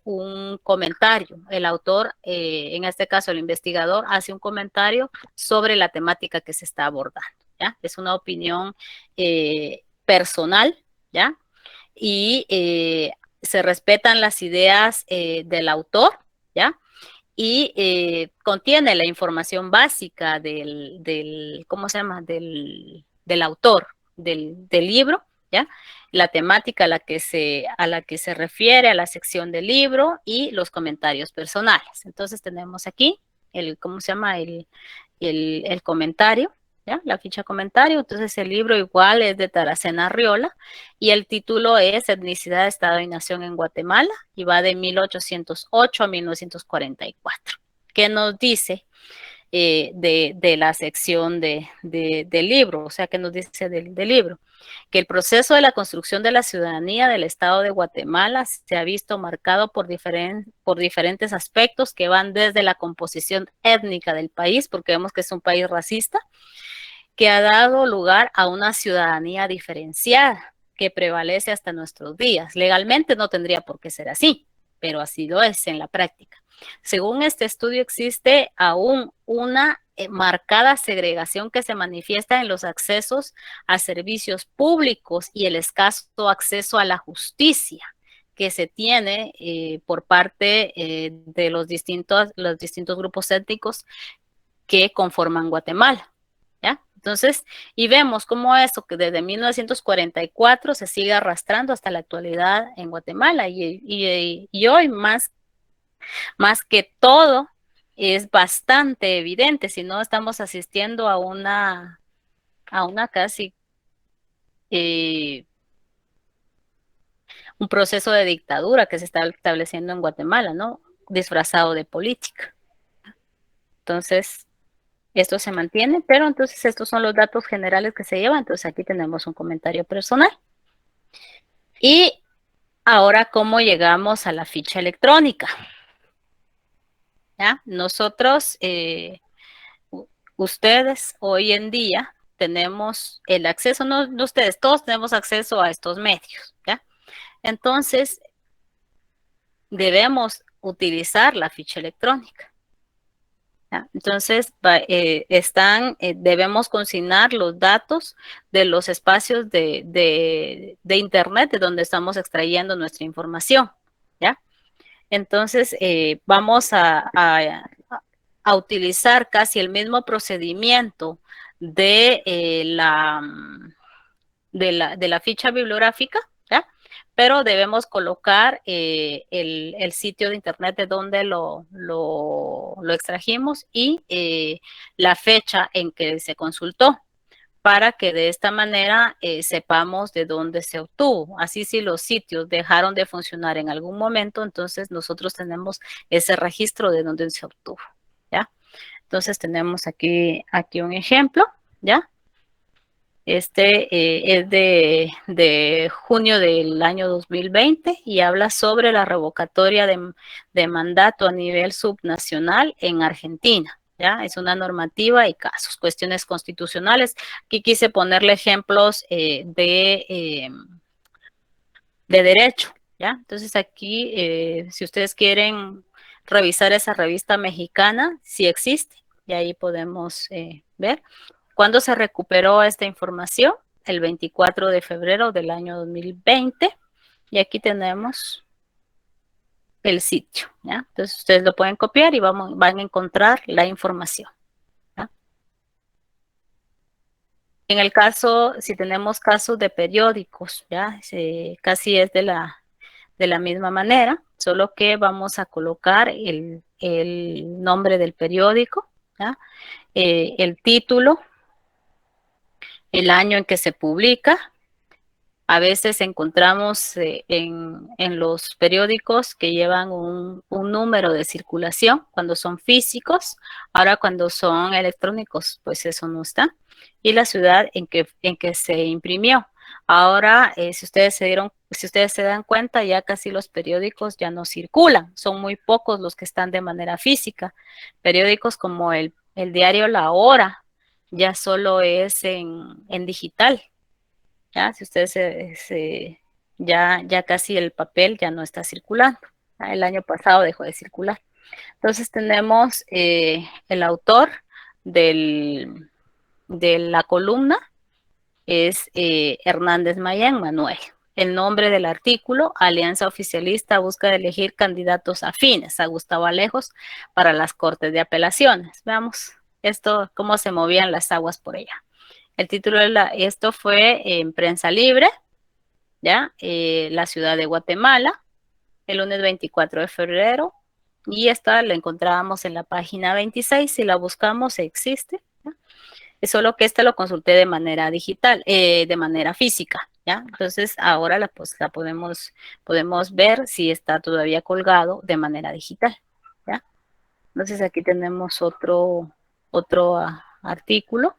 un comentario. El autor, en este caso el investigador, hace un comentario sobre la temática que se está abordando, ¿ya? Es una opinión personal, ¿ya? Y se respetan las ideas del autor, ¿ya? Y contiene la información básica ¿cómo se llama? Del autor del libro, ¿ya? La temática a la que se refiere, a la sección del libro y los comentarios personales. Entonces tenemos aquí ¿cómo se llama? El comentario, ¿ya? La ficha comentario. Entonces el libro igual es de Taracena Arriola y el título es Etnicidad, Estado y Nación en Guatemala y va de 1808 a 1944. ¿Qué nos dice de la sección del libro? O sea, ¿qué nos dice del libro? Que el proceso de la construcción de la ciudadanía del Estado de Guatemala se ha visto marcado por diferentes aspectos que van desde la composición étnica del país, porque vemos que es un país racista, que ha dado lugar a una ciudadanía diferenciada que prevalece hasta nuestros días. Legalmente no tendría por qué ser así, pero así lo es en la práctica. Según este estudio, existe aún una marcada segregación que se manifiesta en los accesos a servicios públicos y el escaso acceso a la justicia que se tiene por parte de los distintos grupos étnicos que conforman Guatemala. ¿Ya? Entonces, y vemos cómo eso que desde 1944 se sigue arrastrando hasta la actualidad en Guatemala y hoy más Más que todo, es bastante evidente, si no estamos asistiendo a una casi un proceso de dictadura que se está estableciendo en Guatemala, ¿no? Disfrazado de política. Entonces, esto se mantiene, pero entonces estos son los datos generales que se llevan. Entonces aquí tenemos un comentario personal. Y ahora, ¿cómo llegamos a la ficha electrónica? ¿Ya? Nosotros, ustedes hoy en día tenemos el acceso, no ustedes, todos tenemos acceso a estos medios, ¿ya? Entonces, debemos utilizar la ficha electrónica. ¿Ya? Entonces, debemos consignar los datos de los espacios de Internet de donde estamos extrayendo nuestra información, ¿ya? Entonces, vamos a utilizar casi el mismo procedimiento de la ficha bibliográfica, ¿ya? Pero debemos colocar el sitio de internet de donde lo extrajimos y la fecha en que se consultó, para que de esta manera sepamos de dónde se obtuvo. Así, si los sitios dejaron de funcionar en algún momento, entonces nosotros tenemos ese registro de dónde se obtuvo, ¿ya? Entonces tenemos aquí un ejemplo, ¿ya? Este es de junio del año 2020 y habla sobre la revocatoria de mandato a nivel subnacional en Argentina. ¿Ya? Es una normativa y casos, cuestiones constitucionales. Aquí quise ponerle ejemplos de derecho, ¿ya? Entonces aquí, si ustedes quieren revisar esa revista mexicana, sí existe, y ahí podemos ver. ¿Cuándo se recuperó esta información? El 24 de febrero del año 2020, y aquí tenemos el sitio, ¿ya? Entonces ustedes lo pueden copiar y van a encontrar la información, ¿ya? En el caso, si tenemos casos de periódicos, ¿ya? Casi es de la misma manera, solo que vamos a colocar el nombre del periódico, ¿ya? El título, el año en que se publica. A veces encontramos en los periódicos que llevan un número de circulación cuando son físicos. Ahora, cuando son electrónicos, pues eso no está. Y la ciudad en que se imprimió. Ahora, si ustedes se dan cuenta, ya casi los periódicos ya no circulan. Son muy pocos los que están de manera física. Periódicos como el diario La Hora ya solo es en digital. ¿Ya? Si ustedes ya casi el papel ya no está circulando. ¿Ya? El año pasado dejó de circular. Entonces tenemos el autor de la columna es Hernández Mayán Manuel. El nombre del artículo: Alianza Oficialista busca elegir candidatos afines a Gustavo Alejos para las Cortes de Apelaciones. Veamos esto, cómo se movían las aguas por ella. El título esto fue en Prensa Libre, ¿ya? La ciudad de Guatemala, el lunes 24 de febrero, y esta la encontrábamos en la página 26, si la buscamos existe, ¿ya? Es solo que esta lo consulté de manera digital, de manera física, ¿ya? Entonces ahora pues, la podemos ver si está todavía colgado de manera digital, ¿ya? Entonces aquí tenemos otro artículo.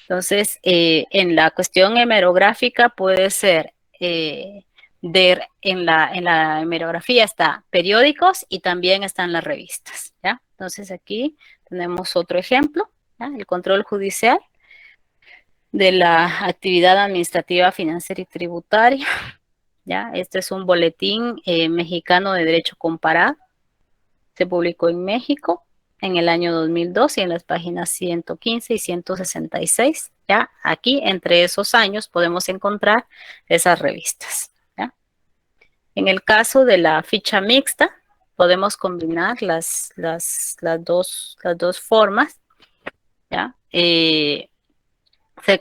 Entonces, en la cuestión hemerográfica puede ser, en la hemerografía está periódicos y también están las revistas, ¿ya? Entonces aquí tenemos otro ejemplo, ¿ya? El control judicial de la actividad administrativa, financiera y tributaria, ¿ya? Este es un boletín mexicano de derecho comparado, se publicó en México en el año 2002 y en las páginas 115 y 166, ¿ya? Aquí, entre esos años, podemos encontrar esas revistas, ¿ya? En el caso de la ficha mixta, podemos combinar las dos formas, ¿ya? Se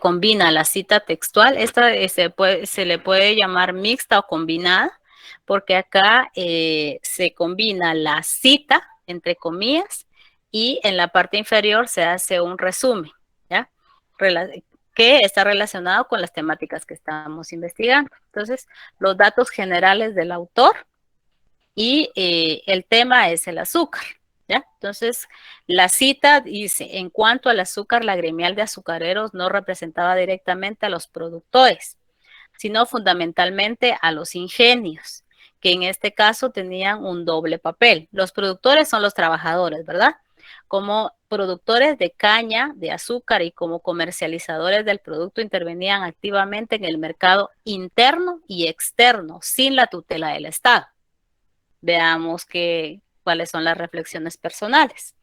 combina la cita textual, esta se le puede llamar mixta o combinada, Porque acá se combina la cita, entre comillas, y en la parte inferior se hace un resumen, ¿ya? Que está relacionado con las temáticas que estamos investigando. Entonces, los datos generales del autor y el tema es el azúcar, ¿ya? Entonces, la cita dice, en cuanto al azúcar, la gremial de azucareros no representaba directamente a los productores, sino fundamentalmente a los ingenios, que en este caso tenían un doble papel. Los productores son los trabajadores, ¿verdad? Como productores de caña, de azúcar y como comercializadores del producto intervenían activamente en el mercado interno y externo, sin la tutela del Estado. Veamos cuáles son las reflexiones personales.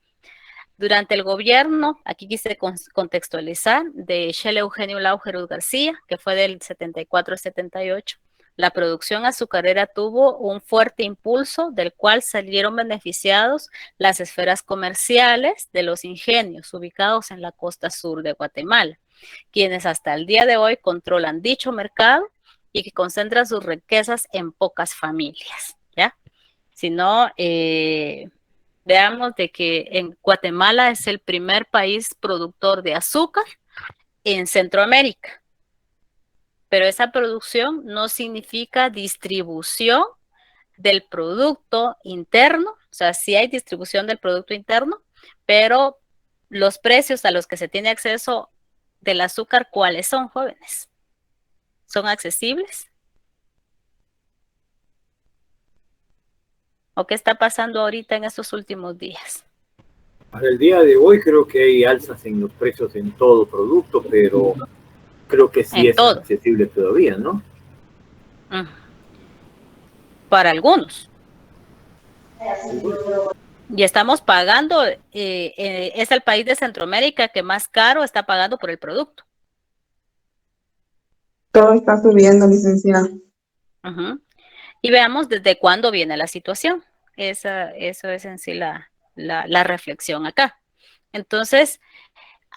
Durante el gobierno, aquí quise contextualizar, de Shelley Eugenio Laugerud García, que fue del 74 al 78, la producción azucarera tuvo un fuerte impulso del cual salieron beneficiados las esferas comerciales de los ingenios ubicados en la costa sur de Guatemala, quienes hasta el día de hoy controlan dicho mercado y que concentran sus riquezas en pocas familias, ¿ya? Si no, veamos de que en Guatemala es el primer país productor de azúcar en Centroamérica, pero esa producción no significa distribución del producto interno, o sea, sí hay distribución del producto interno, pero los precios a los que se tiene acceso del azúcar, ¿cuáles son, jóvenes? ¿Son accesibles? ¿O qué está pasando ahorita en estos últimos días? Para el día de hoy creo que hay alzas en los precios en todo producto, pero creo que sí En es todo. accesible todavía, ¿no? Para algunos. Y estamos pagando, es el país de Centroamérica que más caro está pagando por el producto. Todo está subiendo, licenciada. Uh-huh. Y veamos desde cuándo viene la situación. Eso es en sí la reflexión acá. Entonces,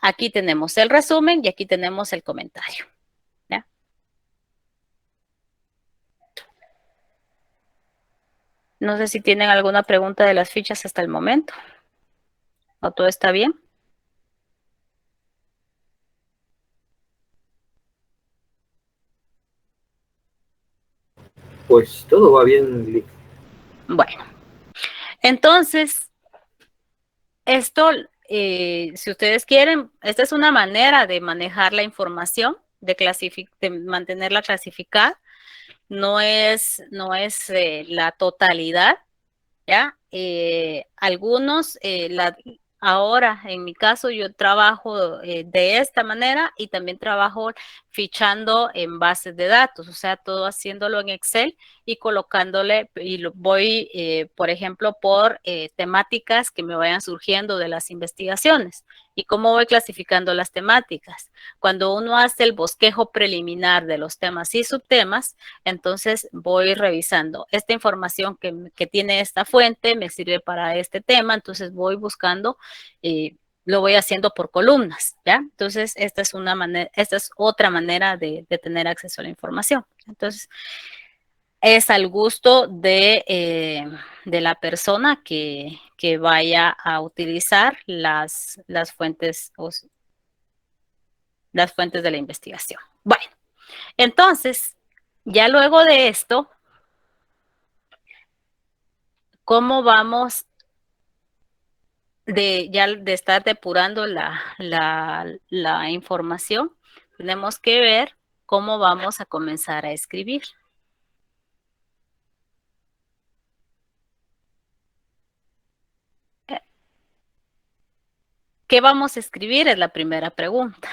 aquí tenemos el resumen y aquí tenemos el comentario. ¿Ya? No sé si tienen alguna pregunta de las fichas hasta el momento. ¿O todo está bien? Pues todo va bien. Bueno, entonces, esto, si ustedes quieren, esta es una manera de manejar la información, de mantenerla clasificada. No es la totalidad, ¿ya? Algunos, ahora en mi caso yo trabajo de esta manera y también trabajo fichando en bases de datos, o sea, todo haciéndolo en Excel y colocándole, y lo voy, por ejemplo, por temáticas que me vayan surgiendo de las investigaciones. ¿Y cómo voy clasificando las temáticas? Cuando uno hace el bosquejo preliminar de los temas y subtemas, entonces voy revisando esta información que tiene esta fuente, me sirve para este tema, entonces voy buscando, lo voy haciendo por columnas, ¿ya? Entonces esta es otra manera de tener acceso a la información. Entonces es al gusto de la persona que vaya a utilizar las fuentes de la investigación. Bueno, entonces, ya luego de esto, ¿cómo vamos de estar depurando la información? Tenemos que ver cómo vamos a comenzar a escribir. ¿Qué vamos a escribir? Es la primera pregunta.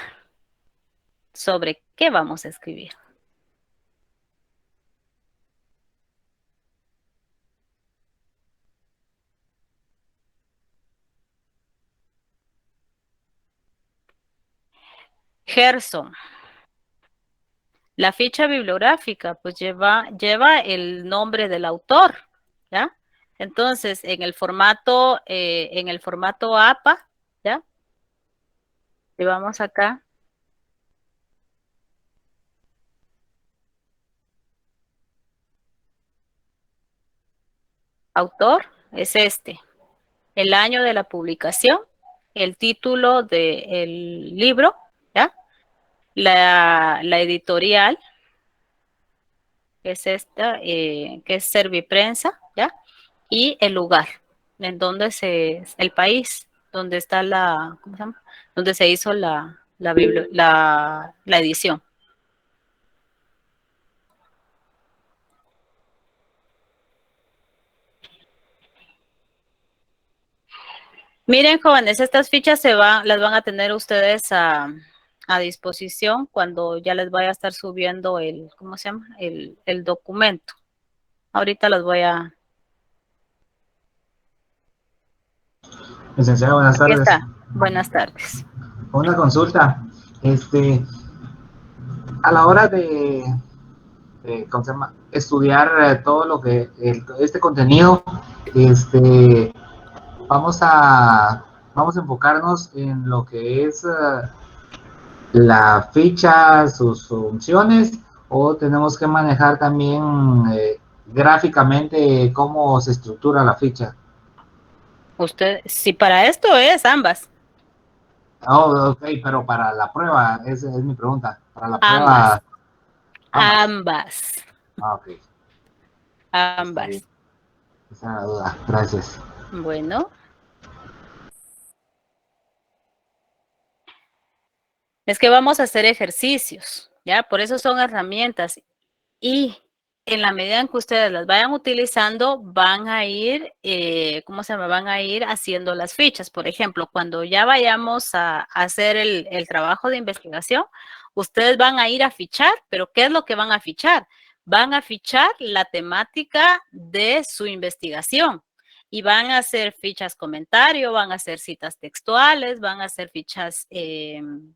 ¿Sobre qué vamos a escribir? Gerson. La ficha bibliográfica pues lleva el nombre del autor, ¿ya? Entonces, en el formato APA, ¿ya? Llevamos acá. autor es este, el año de la publicación, el título del libro, ¿ya? La editorial, que es esta, que es Serviprensa, ¿ya? Y el lugar, en donde el país, donde está ¿cómo se llama? Donde se hizo la edición. Miren, jóvenes, estas fichas las van a tener ustedes a disposición cuando ya les vaya a estar subiendo ¿cómo se llama? El documento. Ahorita los voy a... Licenciada, buenas Aquí tardes. está. Buenas tardes. Una consulta. A la hora ¿cómo se llama? Estudiar todo lo que este contenido, vamos a enfocarnos en lo que es la ficha, sus funciones, o tenemos que manejar también gráficamente cómo se estructura la ficha. Si para esto es ambas. Oh, ok, pero para la prueba, esa es mi pregunta. Para la Ambas. prueba. Ambas. Ok. Ambas. Esa es la duda. Gracias. Bueno. Es que vamos a hacer ejercicios, ¿ya? Por eso son herramientas. Y en la medida en que ustedes las vayan utilizando, van a ir, ¿cómo se llama? Van a ir haciendo las fichas. Por ejemplo, cuando ya vayamos a hacer el trabajo de investigación, ustedes van a ir a fichar, pero ¿qué es lo que van a fichar? Van a fichar la temática de su investigación. Y van a hacer fichas comentario, van a hacer citas textuales, van a hacer fichas, ¿cómo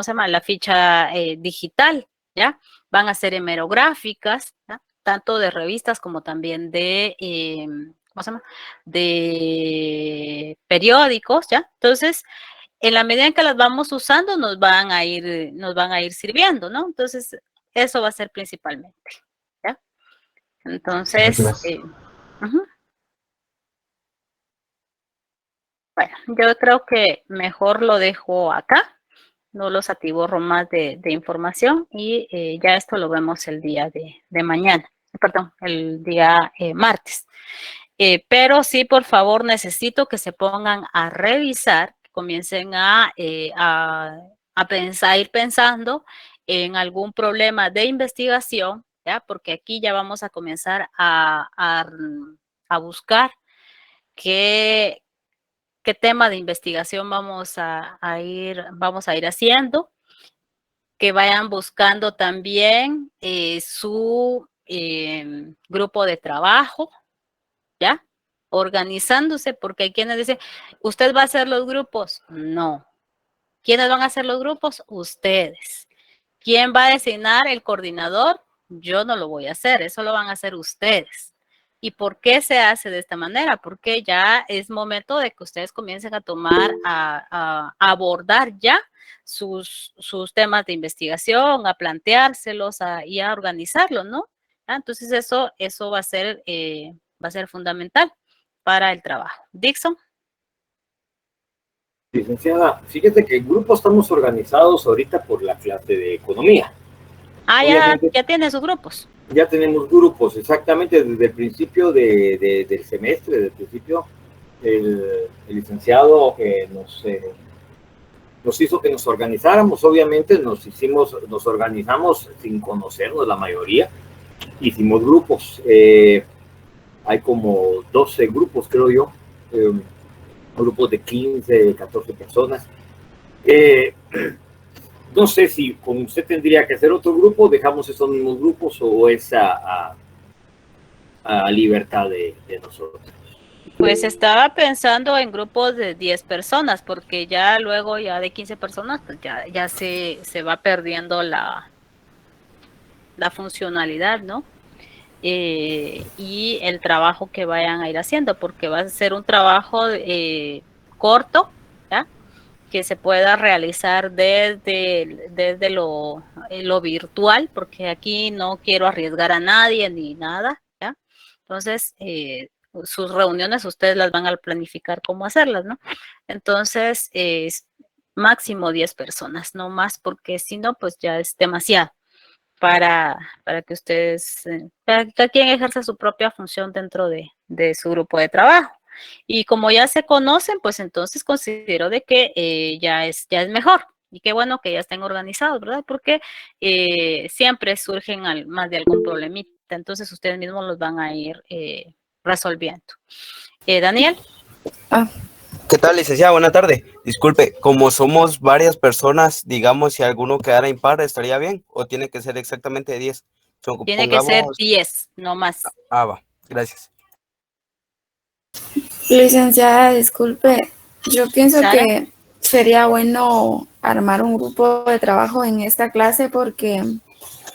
se llama? La ficha digital, ¿ya? Van a ser hemerográficas, ¿ya? Tanto de revistas como también de, ¿cómo se llama? De periódicos, ¿ya? Entonces, en la medida en que las vamos usando, nos van a ir sirviendo, ¿no? Entonces, eso va a ser principalmente, ¿ya? Entonces, bueno, yo creo que mejor lo dejo acá, no los atiborro más de información y ya esto lo vemos el día de mañana, perdón, el día martes. Pero sí, por favor, necesito que se pongan a revisar, que comiencen a ir pensando en algún problema de investigación, ¿ya? Porque aquí ya vamos a comenzar a buscar qué tema de investigación vamos a ir haciendo, que vayan buscando también su grupo de trabajo, ¿ya? Organizándose, porque hay quienes dicen, ¿usted va a hacer los grupos? No. ¿Quiénes van a hacer los grupos? Ustedes. ¿Quién va a designar el coordinador? Yo no lo voy a hacer, eso lo van a hacer ustedes. ¿Y por qué se hace de esta manera? Porque ya es momento de que ustedes comiencen a tomar, a abordar ya sus temas de investigación, a planteárselos y a organizarlos, ¿no? Entonces eso va a ser fundamental para el trabajo. Dixon. Licenciada, fíjate que el grupo estamos organizados ahorita por la clase de economía. Ya tiene sus grupos. Ya tenemos grupos, exactamente desde el principio del semestre, desde el principio, el licenciado nos hizo que nos organizáramos. Obviamente nos organizamos sin conocernos la mayoría, hicimos grupos, hay como 12 grupos, creo yo, grupos de 15, 14 personas. No sé si con usted tendría que hacer otro grupo, dejamos esos mismos grupos o es a libertad de nosotros. Pues estaba pensando en grupos de 10 personas, porque ya luego ya de 15 personas, pues ya se va perdiendo la funcionalidad, ¿no? Y el trabajo que vayan a ir haciendo, porque va a ser un trabajo corto, ¿ya? Que se pueda realizar desde lo virtual, porque aquí no quiero arriesgar a nadie ni nada, ¿ya? Entonces, sus reuniones ustedes las van a planificar cómo hacerlas, ¿no? Entonces, máximo 10 personas, no más, porque si no, pues ya es demasiado para que ustedes, para que cada quien ejerza su propia función dentro de su grupo de trabajo. Y como ya se conocen, pues entonces considero de que ya es mejor. Y qué bueno que ya estén organizados, ¿verdad? Porque siempre surgen más de algún problemita. Entonces ustedes mismos los van a ir resolviendo. Daniel. ¿Qué tal, licenciada? Buena tarde. Disculpe, como somos varias personas, digamos, si alguno quedara impar, ¿estaría bien? ¿O tiene que ser exactamente 10? Tiene que ser 10, no más. Va. Gracias. Licenciada, disculpe, yo pienso ¿Sara? que sería bueno armar un grupo de trabajo en esta clase porque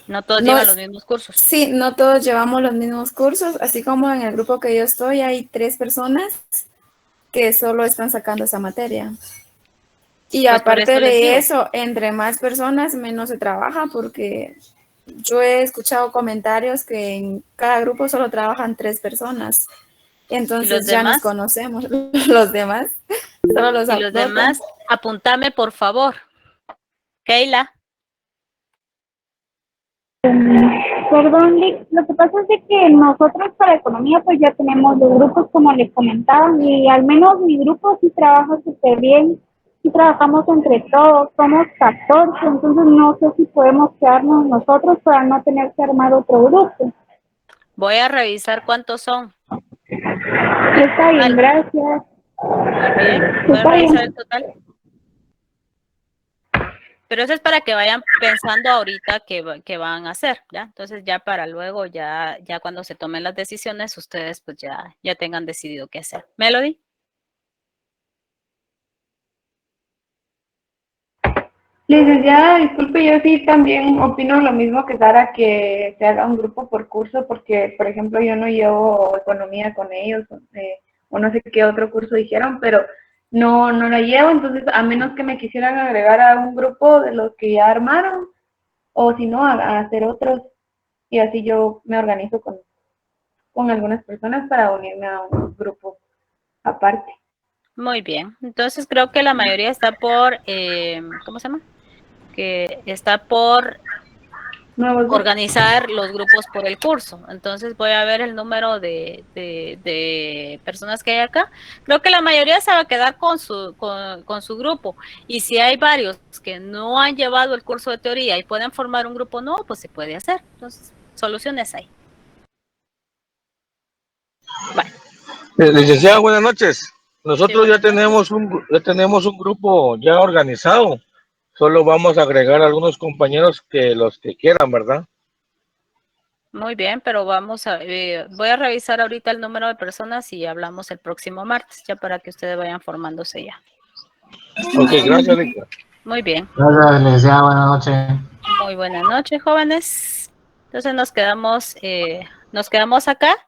No todos llevan los mismos cursos. Sí, no todos llevamos los mismos cursos, así como en el grupo que yo estoy hay 3 personas que solo están sacando esa materia. Y Pues por aparte eso les digo. de eso, entre más personas, menos se trabaja, porque yo he escuchado comentarios que en cada grupo solo trabajan 3 personas. Entonces ya nos conocemos. Los demás, solo los Y los demás, apuntame por favor. Keila. Perdón, lo que pasa es de que nosotros para economía pues ya tenemos los grupos como les comentaba y al menos mi grupo sí trabaja súper bien, sí trabajamos entre todos, somos 14, entonces no sé si podemos quedarnos nosotros para no tener que armar otro grupo. Voy a revisar cuántos son. Está bien, gracias. Muy bien, voy a revisar el total. Pero eso es para que vayan pensando ahorita qué van a hacer, ¿ya? Entonces ya para luego, ya cuando se tomen las decisiones, ustedes pues ya tengan decidido qué hacer. Melody. Licenciada, disculpe, yo sí también opino lo mismo que Sara, que se haga un grupo por curso, porque, por ejemplo, yo no llevo economía con ellos, o no sé qué otro curso dijeron, pero no la llevo, entonces, a menos que me quisieran agregar a un grupo de los que ya armaron, o si no, a hacer otros, y así yo me organizo con algunas personas para unirme a un grupo aparte. Muy bien, entonces creo que la mayoría está por, ¿cómo se llama? Que está por organizar los grupos por el curso. Entonces voy a ver el número de personas que hay acá. Creo que la mayoría se va a quedar con su grupo. Y si hay varios que no han llevado el curso de teoría y pueden formar un grupo nuevo, pues se puede hacer. Entonces, soluciones hay. Vale. Licenciada, buenas noches. Nosotros sí, ya tenemos un grupo ya organizado. Solo vamos a agregar a algunos compañeros los que quieran, ¿verdad? Muy bien, pero voy a revisar ahorita el número de personas y hablamos el próximo martes, ya para que ustedes vayan formándose ya. Ok, gracias, Rica. Muy bien. Gracias, licenciada, buenas noches. Muy buenas noches, jóvenes. Entonces nos quedamos acá.